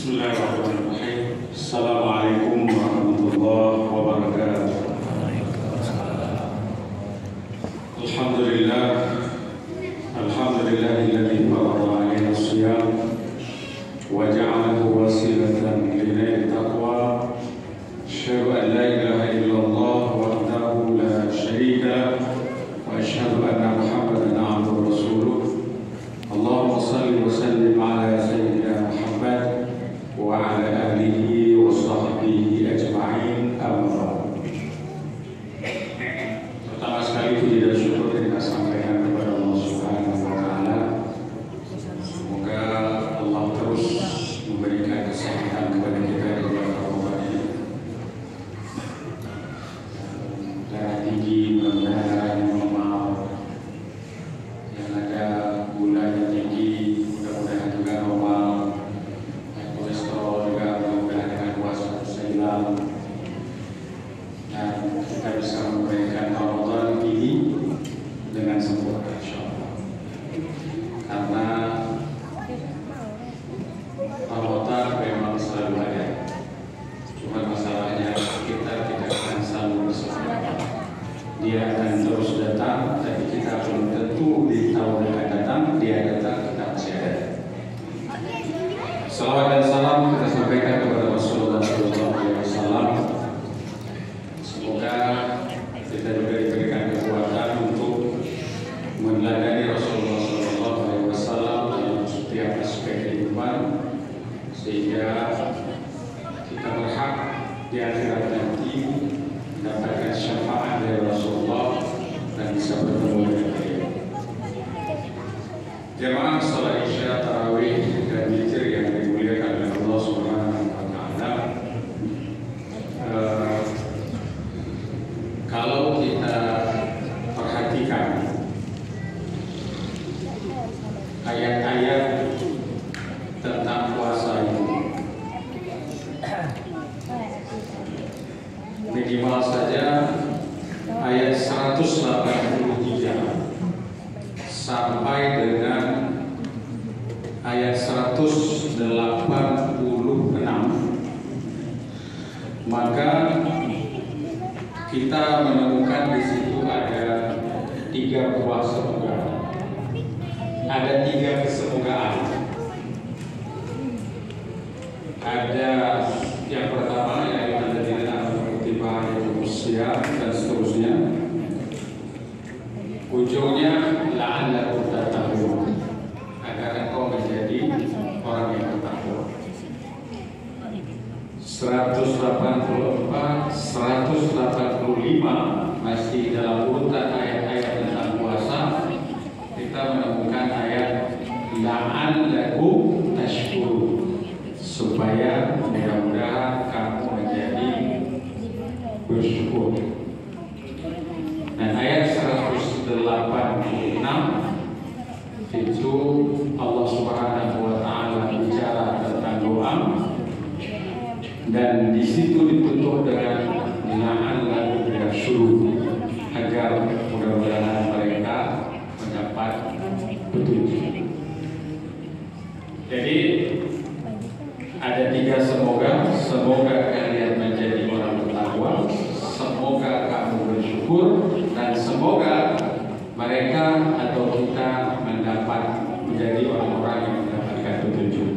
Bismillahirrahmanirrahim. Assalamualaikum warahmatullahi wabarakatuh. Alhamdulillah, alhamdulillahilladzi farada 'alaina as-shiyam wa ja'alahu wasilatan linail taqwa. Asyhadu an la ilaha illallah wahdahu la syarika lah wa asyhadu anna Muhammadan 'abduhu wa rasuluh. Allahumma shalli wa sallim ala sayyidina Muhammad wa ala alihi wa sahbihi ajma'in, amma ba'd. Pertama sekali puji dan syukur kita sampaikan kepada Allah Subhanahu wa taala. Semoga Allah terus memberikan kesehatan kepada kita di bulan Ramadan ini. Darah tinggi mudah-mudahan normal. Yang ada gula yang tinggi mudah-mudahan juga normal. Kolesterol juga mudah-mudahan dengan puasa bisa hilang, dan kita bisa memberikan Ramadan ini dengan sempurna insyaallah. Karena Ramadan memang selalu ada, cuma masalahnya kita tidak akan selalu bersama. Dia akan terus datang, tapi kita belum tentu di tahun yang akan datang dia datang, kita masih ada. Salawat dan salam kita sampaikan kepada Rasulullah SAW. Semoga kita juga diberikan kekuatan untuk meneladani Rasulullah SAW dalam setiap aspek kehidupan, sehingga kita berhak di akhirat nanti mendapatkan syafaat dari Rasulullah dan bisa bertemu dengan beliau. Jamaah salat Isya, tarawih dan witir yang dimuliakan oleh Allah Subhanahu wa taala. Kalau kita perhatikan ayat-ayat tentang puasa ini, minimal saja ayat 183 sampai dengan ayat 186, maka kita menemukan di situ ada 3 buah semoga, ada 3 kesemogaan. Ada yang pertama yang ada di dalam kutipan manusia dan seterusnya, ujungnya la'allakum tattaqun, agar engkau menjadi orang yang bertakwa. 184, 185 masih dalam urutan ayat-ayat tentang puasa. Kita menemukan ayat la'allakum tashkurun, supaya mudah-mudahan kamu menjadi bersyukur. Dan ayat 186 itu Allah Subhanahu wa taala bicara tentang doa, dan di situ ditutup dengan la'allakum yarshudun, agar mudah-mudahan mereka mendapat petunjuk. Jadi ada 3 semoga. Semoga kalian menjadi orang bertakwa, semoga kamu bersyukur, dan semoga mereka atau kita mendapat menjadi orang-orang yang mendapatkan petunjuk.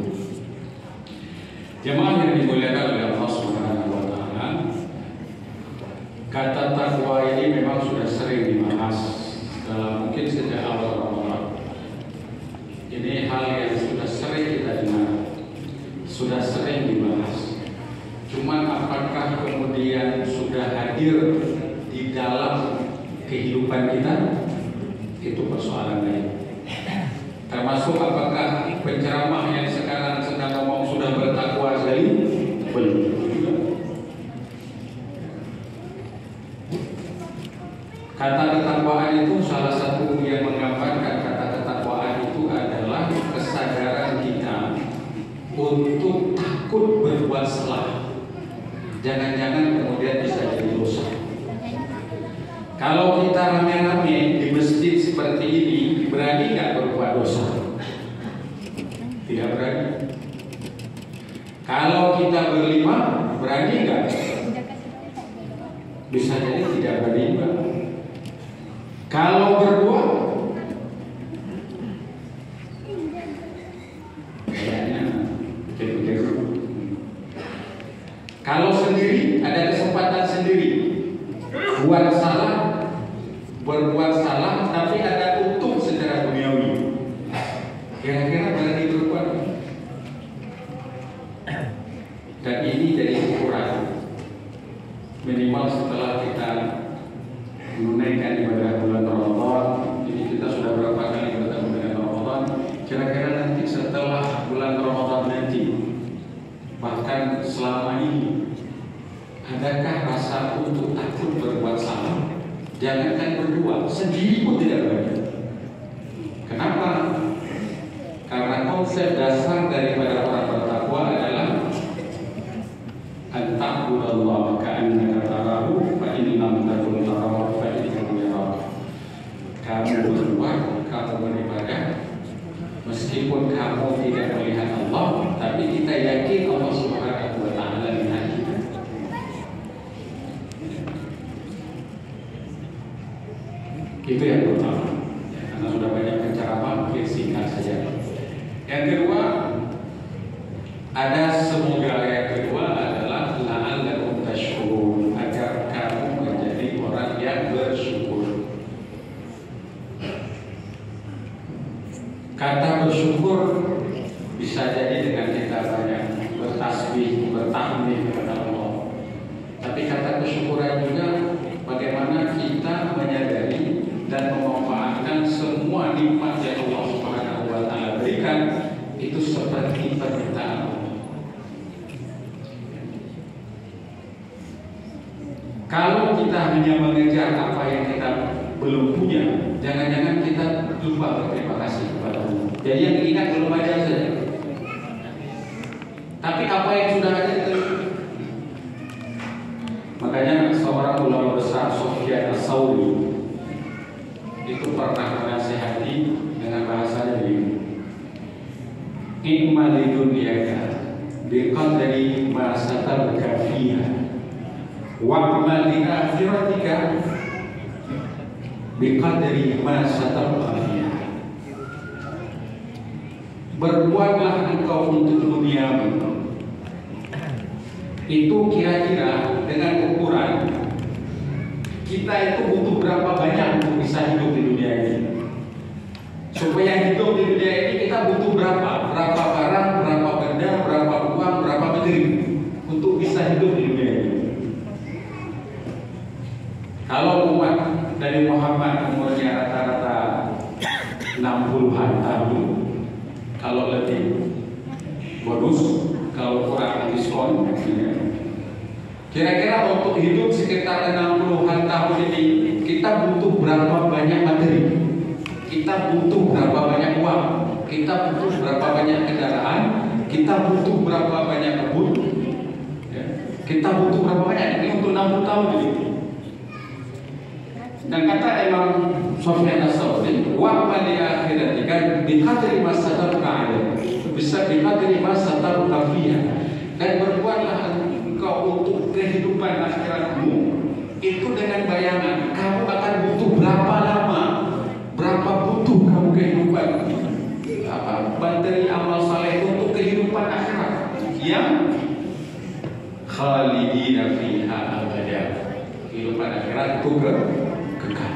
Jemaah yang dimuliakan oleh Allah Subhanahu wa taala, kata takwa ini memang sudah sering dibahas dalam mungkin sejak awal Ramadan. Ini hal yang sudah sering kita dengar, sudah sering dibahas. Cuman apakah kemudian sudah hadir di dalam kehidupan kita? Itu persoalan lain. Termasuk apakah penceramah yang sekarang sedang ngomong sudah bertakwa sekali? Belum. Kata ketakwaan itu salah satu yang menggambarkan kata ketakwaan itu adalah kesadaran kita untuk takut berbuat salah. Jangan-jangan kemudian bisa jadi dosa. Kalau kita rame-rame di masjid seperti ini, berani nggak berbuat dosa? Tidak berani. Kalau kita berlima, berani nggak? Bisa jadi tidak berani juga. Kalau berdua, kayaknya pikir-pikir. Kalau sendiri, ada kesempatan sendiri. Berbuat salah, tapi ada untung secara duniawi. Kira-kira berani berbuat? Dan ini jadi ukuran minimal setelah kita menunaikan ibadah bulan Ramadan. Ini kita sudah berapa kali bertemu dengan Ramadan. Kira-kira nanti setelah bulan Ramadan nanti, bahkan selama ini, adakah rasa untuk takut berbuat salah? Jangankan berdua, sendiri pun tidak berani. Kenapa? Karena konsep dasar daripada orang bertakwa adalah anta'budallaha ka'annaka tarahu fa in lam takun tarahu fa innahu yarak. Kamu berbuat, kamu beribadah meskipun kamu tidak melihat Allah, tapi kita yakin Allah Subhanahu wa ta'ala melihat kita. Itu yang pertama. Karena sudah banyak penceramah, mungkin singkat saja. Yang kedua, ada semoga yang kedua adalah la'allakum tashkurun, agar kamu menjadi orang yang bersyukur. Kata bersyukur bisa jadi dengan kita banyak bertasbih, bertahmid kepada Allah. Tapi kata kesyukuran juga bagaimana kita menyadari dan memanfaatkan semua nikmat yang Allah Subhanahu wa ta'ala berikan itu seperti permintaan Allah. Kalau kita hanya mengejar apa yang kita belum punya, jangan-jangan kita lupa berterima kasih kepada Allah. Jadi yang diingat belum ada saja. Tapi apa yang sudah ada itu. Makanya seorang ulama besar Sufyan Ats-Tsauri itu pernah menasihati dengan bahasanya begini: "I'mal li dunyaka biqadri ma satabka fiha wa'mal li akhiratika biqadri ma satabqa fiha." Berbuatlah engkau untuk duniamu itu kira-kira dengan ukuran kita itu butuh berapa banyak untuk bisa hidup di dunia ini. Supaya hidup di dunia ini kita butuh berapa barang, berapa benda, berapa uang, berapa menteri untuk bisa hidup di dunia ini. Kalau umat dari Muhammad umurnya rata-rata 60-an tahun, kalau lebih bonus, kalau kurang diskon. Kira-kira untuk hidup sekitar 60-an tahun ini kita butuh berapa banyak materi? Kita butuh berapa banyak uang? Kita butuh berapa banyak kendaraan? Kita butuh berapa banyak kebun? Ya. Kita butuh berapa banyak? Ini untuk 60 tahun ini. Dan kata Imam Sufyan Ats-Tsauri, wa li akhiratika biqadri ma satabqa bisa biqadri ma satabqa fiha. Dan berbuatlah engkau untuk kehidupan akhiratmu itu dengan bayangan kamu akan butuh berapa lama, berapa butuh kamu kehidupan, apa materi amal saleh untuk kehidupan akhirat yang khalidina fiha abada. Kehidupan akhirat itu kekal.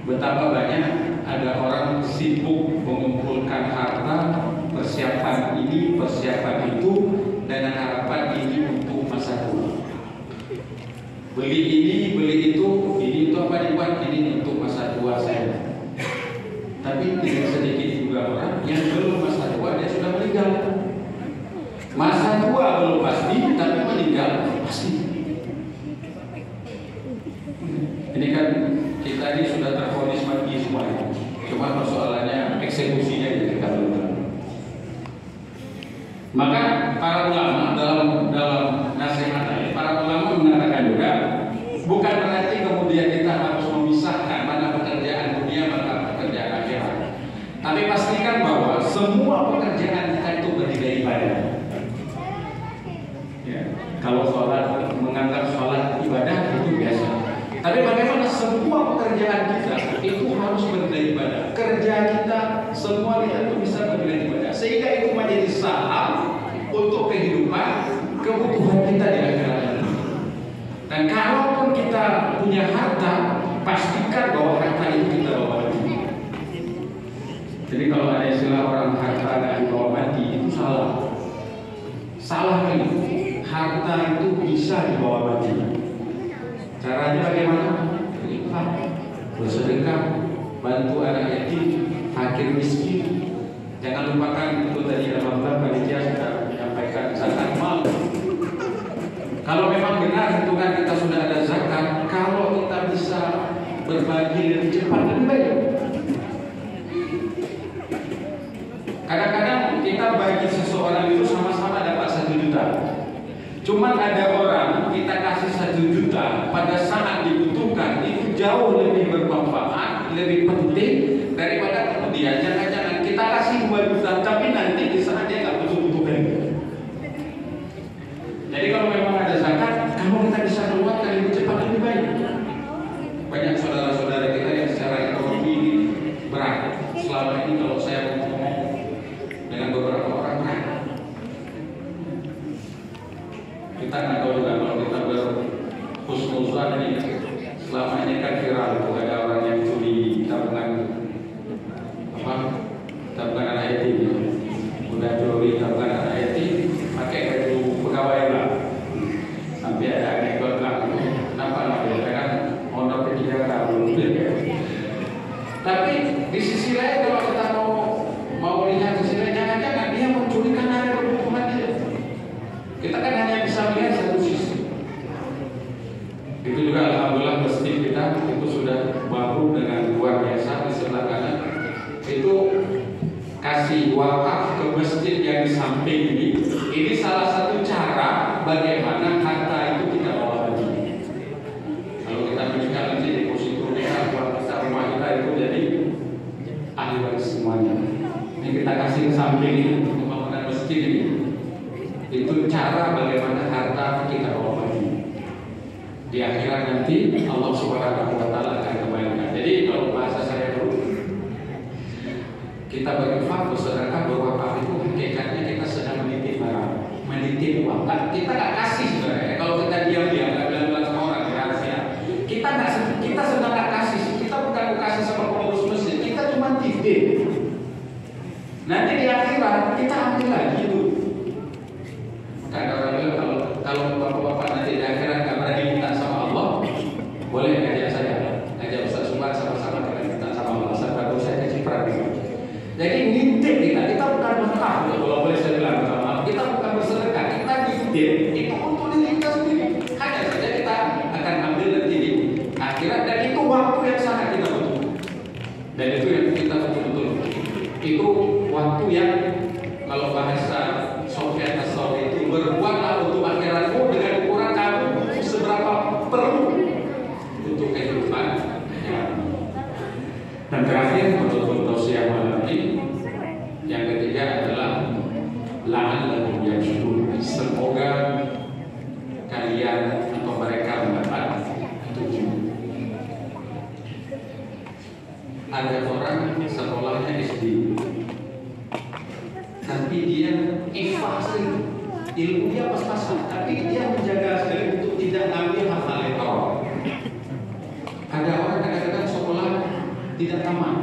Betapa banyak ada orang sibuk mengumpulkan harta, persiapan ini, persiapan itu, dengan harapan ini untuk masa tua. Beli ini, beli itu apa dibuat, ini untuk masa tua saya. Tapi tidak sedikit juga orang yang belum masa tua dia sudah meninggal. Masa tua belum pasti, tapi meninggal pasti. Ini kan kita ini sudah tervonis mati semuanya. Cuma persoalannya eksekusinya yang kita belum. Maka para ulama dalam nasihatnya, para ulama mengatakan juga bukan berarti kemudian kita harus memisahkan mana pekerjaan dunia mana pekerjaan akhirat. Tapi pastikan bahwa semua pekerjaan kita itu bernilai ibadah. ibadah. Ya, kalau sholat menganggap sholat ibadah itu biasa. Tapi bagaimana semua pekerjaan kita itu harus bernilai ibadah. Kerja kita semua itu bisa bernilai ibadah. Sehingga itu menjadi saham untuk kehidupan kebutuhan kita di akhirat nanti. Dan kalaupun kita punya harta, pastikan bahwa harta itu kita bawa mati. Jadi kalau ada istilah orang harta nggak dibawa mati itu salah. Salah ini. Harta itu bisa dibawa mati. Caranya bagaimana? Berinfak, bersedekah, bantu anak yatim, fakir miskin. Jangan lupakan itu tadi Alhamdulillah panitia sudah menyampaikan zakat mal. Kalau memang benar hitungan kita sudah ada zakat, kalau kita bisa berbagi lebih cepat lebih baik. Kadang-kadang kita bagi seseorang itu sama-sama dapat 1 juta. Cuman ada orang kita kasih 1 juta pada saat dibutuhkan itu jauh lebih bermanfaat, lebih penting daripada kemudian jangan-jangan kita kasih 2 juta tapi nanti di saat dia nggak butuh-butuhkan. Jadi kalau memang ada zakat, kalau kita bisa keluarkan lebih cepat lebih baik. Banyak saudara-saudara kita yang secara ekonomi berat. Selama ini kalau saya ngomong dengan beberapa orang berat. Kita nggak tahu juga kalau kita berhusnuzan ini selama ini kan viral tuh ada orang yang curi tabungan tabungan anak yatim, udah curi tabungan anak yatim pakai baju pegawai lah, sampai ada anekdot lah kenapa namanya kan honor ketiga tahun. Tapi di sisi lain kalau kita mau lihat di sisi lain, jangan-jangan dia mencuri karena ada kebutuhan dia. Kita kan hanya bisa melihat satu sisi. Itu juga alhamdulillah masjid kita itu sudah baru dengan luar biasa di sebelah kanan. Itu kasih wakaf ke masjid yang di samping ini. Ini salah satu cara bagaimana harta itu kita bawa lagi. Kalau kita menikah nanti deposito kita, buat kita rumah kita itu jadi ahli waris semuanya. Ini kita kasih ke samping ini untuk pembangunan masjid ini. Itu cara bagaimana harta kita bawa lagi. Di akhirat nanti Allah Subhanahu wa taala akan kembalikan. Jadi kalau bahasa saya dulu, kita berinfak, bersedekah, berwakaf itu hakikatnya kita sedang menitip barang, menitip uang. Kita nggak kasih sebenarnya. Kalau kita diam-diam nggak bilang-bilang sama orang rahasia, kita sedang nggak kasih. Kita bukan kasih sama pengurus masjid, kita cuma titip. Nanti di akhirat kita ambil lagi itu. Kadang orang bilang kalau bapak-bapak nanti di akhirat nggak berani minta sama Allah, boleh ngajak saya, ngajak Ustaz Sumar sama-sama kita minta sama Allah. Sampai saya kecipratan gitu. Jadi nitip kita bukan berkah, kalau boleh saya bilang sama, kita bukan bersedekah, kita nitip itu untuk diri kita sendiri. Hanya saja kita akan ambil nanti di akhirat dan itu waktu yang sangat kita butuh. Dan itu yang kita betul-betul. Itu waktu yang kalau bahasa Sofyan As-Sauri itu berbuatlah untuk akhiratmu dengan ukuran kamu seberapa perlu untuk kehidupan. Dan terakhir menurut tausiah malam ini yang ketiga adalah la'allahum yarshudun. Semoga kalian atau mereka mendapat petunjuk. Ada orang sekolahnya SD, tapi dia ifah sekali, ilmu dia pas-pasan, tapi dia menjaga sekali untuk tidak ngambil hal-hal yang haram. Ada orang kadang-kadang sekolah tidak tamat,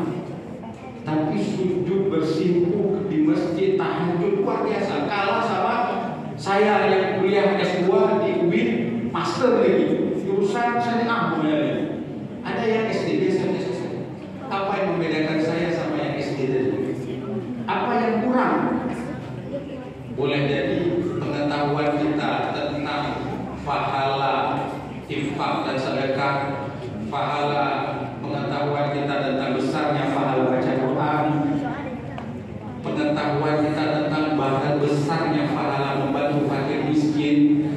tapi sujud bersimpuh di masjid tahajud luar biasa, kalah sama saya yang kuliah S2 di UIN master lagi jurusan syariah mulai. Ada yang SD biasa. Apa yang membedakan saya sama yang SD tadi? Apa yang kurang? Boleh jadi pengetahuan kita tentang pahala infak dan sedekah, pahala pengetahuan kita tentang besarnya pahala baca Quran, pengetahuan kita tentang bahkan besarnya pahala membantu fakir miskin,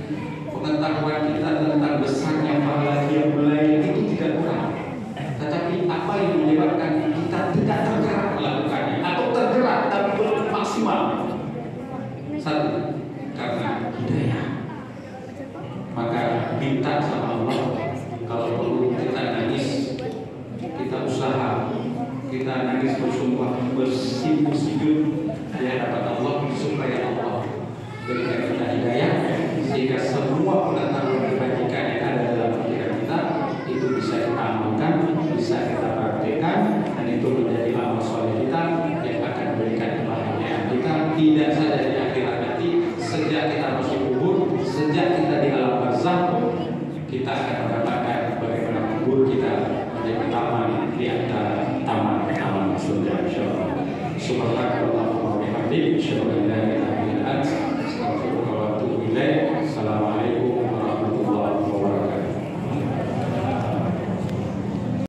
pengetahuan kita tentang besarnya pahala qiyamul lail itu tidak kurang. Tetapi apa yang menyebabkan kita tidak tergerak melakukannya atau tergerak tapi belum maksimal? Satu, karena hidayah. Maka minta sama Allah, kalau perlu kita nangis, kita usaha, kita nangis bersumpah, bersujud di hadapan Allah supaya Allah berikan kita hidayah, sehingga semua pengetahuan kebajikan yang ada dalam pikiran kita itu bisa kita amalkan, bisa kita praktekkan, dan itu menjadi amal soleh kita yang akan memberikan kebahagiaan kita, tidak saja di akhirat nanti, sejak kita masuk kubur, sejak kita di alam barzakh, kita akan mendapatkan bagaimana kubur kita menjadi taman di antara taman-taman surga, insyaallah. Subhanallah wa bihamdihi, asyhadu an la ilaha illa anta, astaghfiruka